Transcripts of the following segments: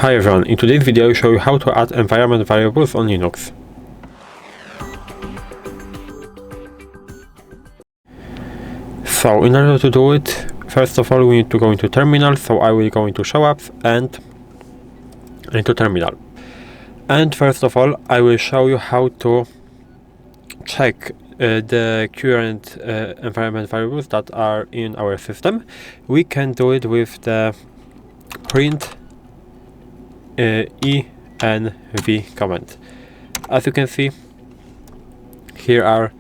Hi everyone, in today's video I will show you how to add environment variables on Linux. So in order to do it, first of all we need to go into terminal, so I will go into show apps and into terminal. And first of all I will show you how to check the current environment variables that are in our system. We can do it with the printenv command. As you can see, here are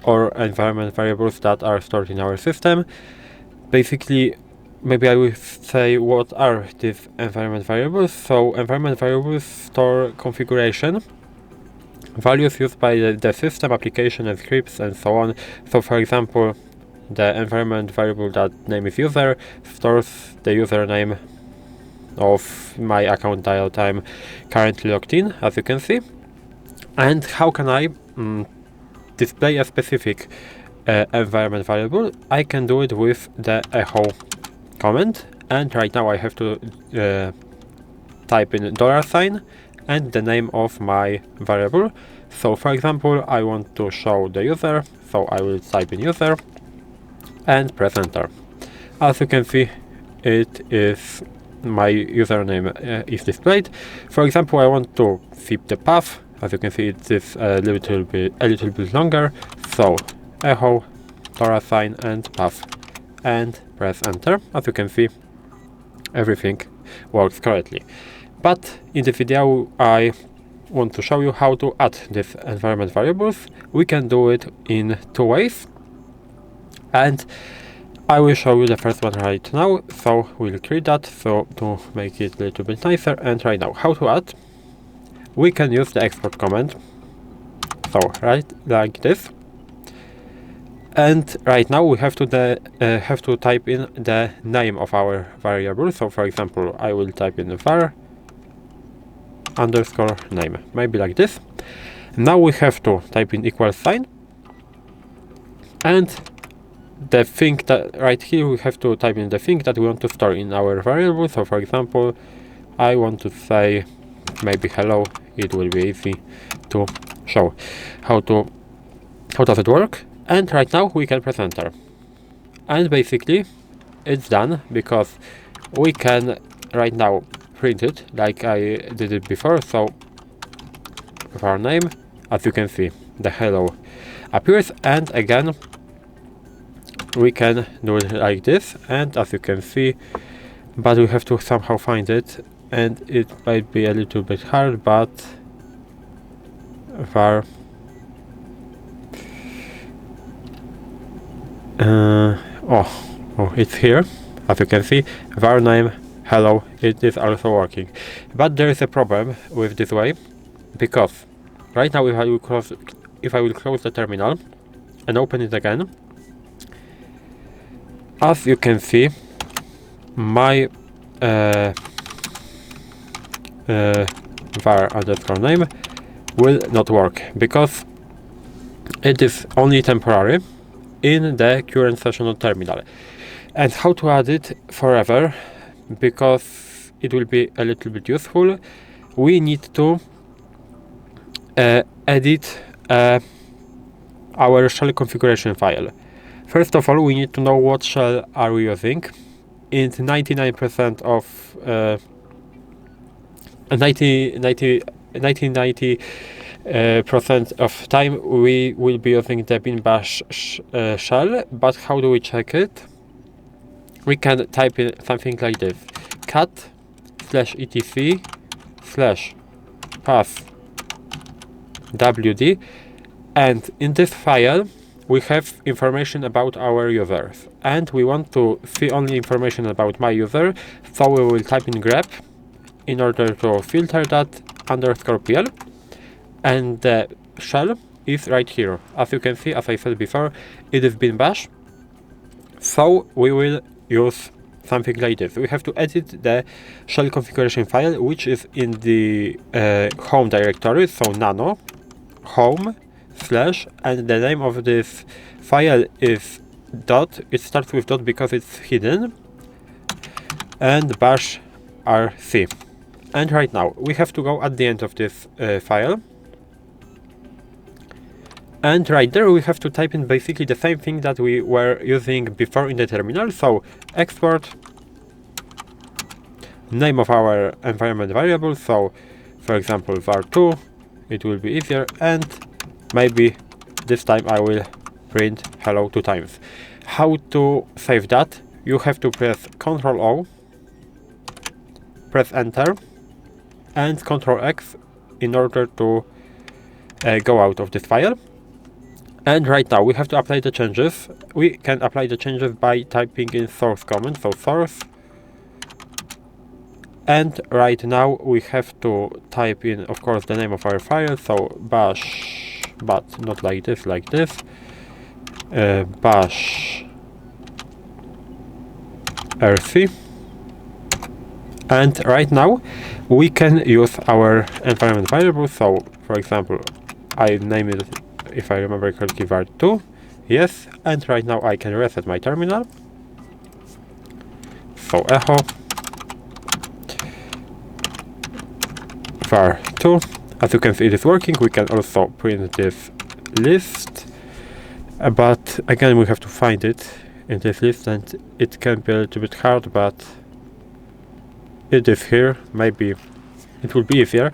our environment variables that are stored in our system. Basically, maybe I will say what are these environment variables. So environment variables store configuration, values used by the system, application and scripts and so on. So for example, the environment variable that name is user stores the username of my account that I'm currently logged in, as you can see. And how can I display a specific environment variable? I can do it with the echo command, and right now I have to type in $sign and the name of my variable. So for example, I want to show the user, so I will type in user and press enter. As you can see, it is my username is displayed. For example, I want to zip the path. As you can see, it is a little bit longer. So echo $sign and path and press enter. As you can see, everything works correctly. But in the video I want to show you how to add these environment variables. We can do it in two ways, and I will show you the first one right now. So we'll create that so to make it a little bit nicer. And right now, how to add? We can use the export command. So right like this. And right now we have to type in the name of our variable. So for example, I will type in var underscore name, maybe like this. Now we have to type in equals sign, and the thing that right here we have to type in the thing that we want to store in our variable. So for example, I want to say maybe hello. It will be easy to show how does it work. And right now we can press enter, and basically it's done, because we can right now print it like I did it before. So var name, as you can see, the hello appears, and again we can do it like this, and as you can see, but we have to somehow find it, and it might be a little bit hard, but var it's here. As you can see, var name hello, it is also working. But there is a problem with this way, because right now if I will close the terminal and open it again, as you can see, my var underscore name will not work, because it is only temporary in the current session on terminal. And how to add it forever, because it will be a little bit useful, we need to edit our shell configuration file. First of all, we need to know what shell are we using. In 99% of 90% of time we will be using the bin bash shell. But how do we check it? We can type in something like this: cat /etc/passwd, and in this file we have information about our users, and we want to see only information about my user, so we will type in grep in order to filter that _pl, and the shell is right here. As you can see, as I said before, it is bin bash, so we will use something like this. We have to edit the shell configuration file, which is in the home directory, so nano home / and the name of this file is dot. It starts with dot because it's hidden, and bash rc. And right now we have to go at the end of this file, and right there we have to type in basically the same thing that we were using before in the terminal. So export name of our environment variable, so for example var2, it will be easier, and maybe this time I will print hello 2 times. How to save that? You have to press Ctrl O, press enter, and Ctrl X in order to go out of this file. And right now we have to apply the changes. We can apply the changes by typing in source command, so source. And right now we have to type in, of course, the name of our file, so bash, but not like this, bashrc. And right now we can use our environment variable. So for example, I name it, if I remember correctly, var2, yes, and right now I can reset my terminal. So echo var2. As you can see, it is working. We can also print this list, but again we have to find it in this list, and it can be a little bit hard, but it is here. Maybe it will be easier.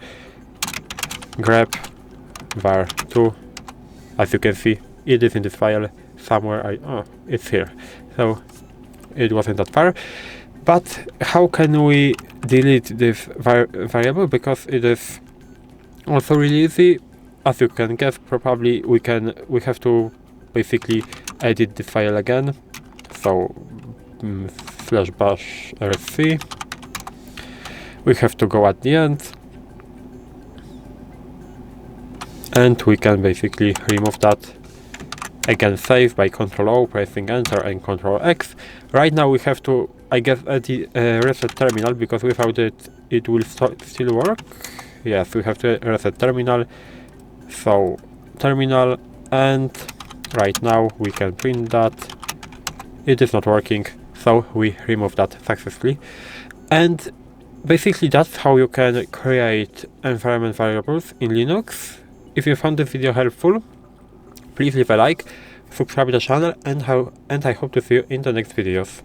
Grep var2. As you can see, it is in this file somewhere. It's here. So it wasn't that far. But how can we delete this variable? Because it is also really easy. As you can guess, probably we have to basically edit this file again. So /bashrc. We have to go at the end, and we can basically remove that. Again, save by Ctrl O, pressing enter, and Ctrl X. Right now we have to, I guess, reset terminal, because without it, it will still work. Yes, we have to reset terminal. So terminal, and right now we can print that. It is not working, so we remove that successfully. And basically that's how you can create environment variables in Linux. If you found this video helpful, please leave a like, subscribe to the channel, and I hope to see you in the next videos.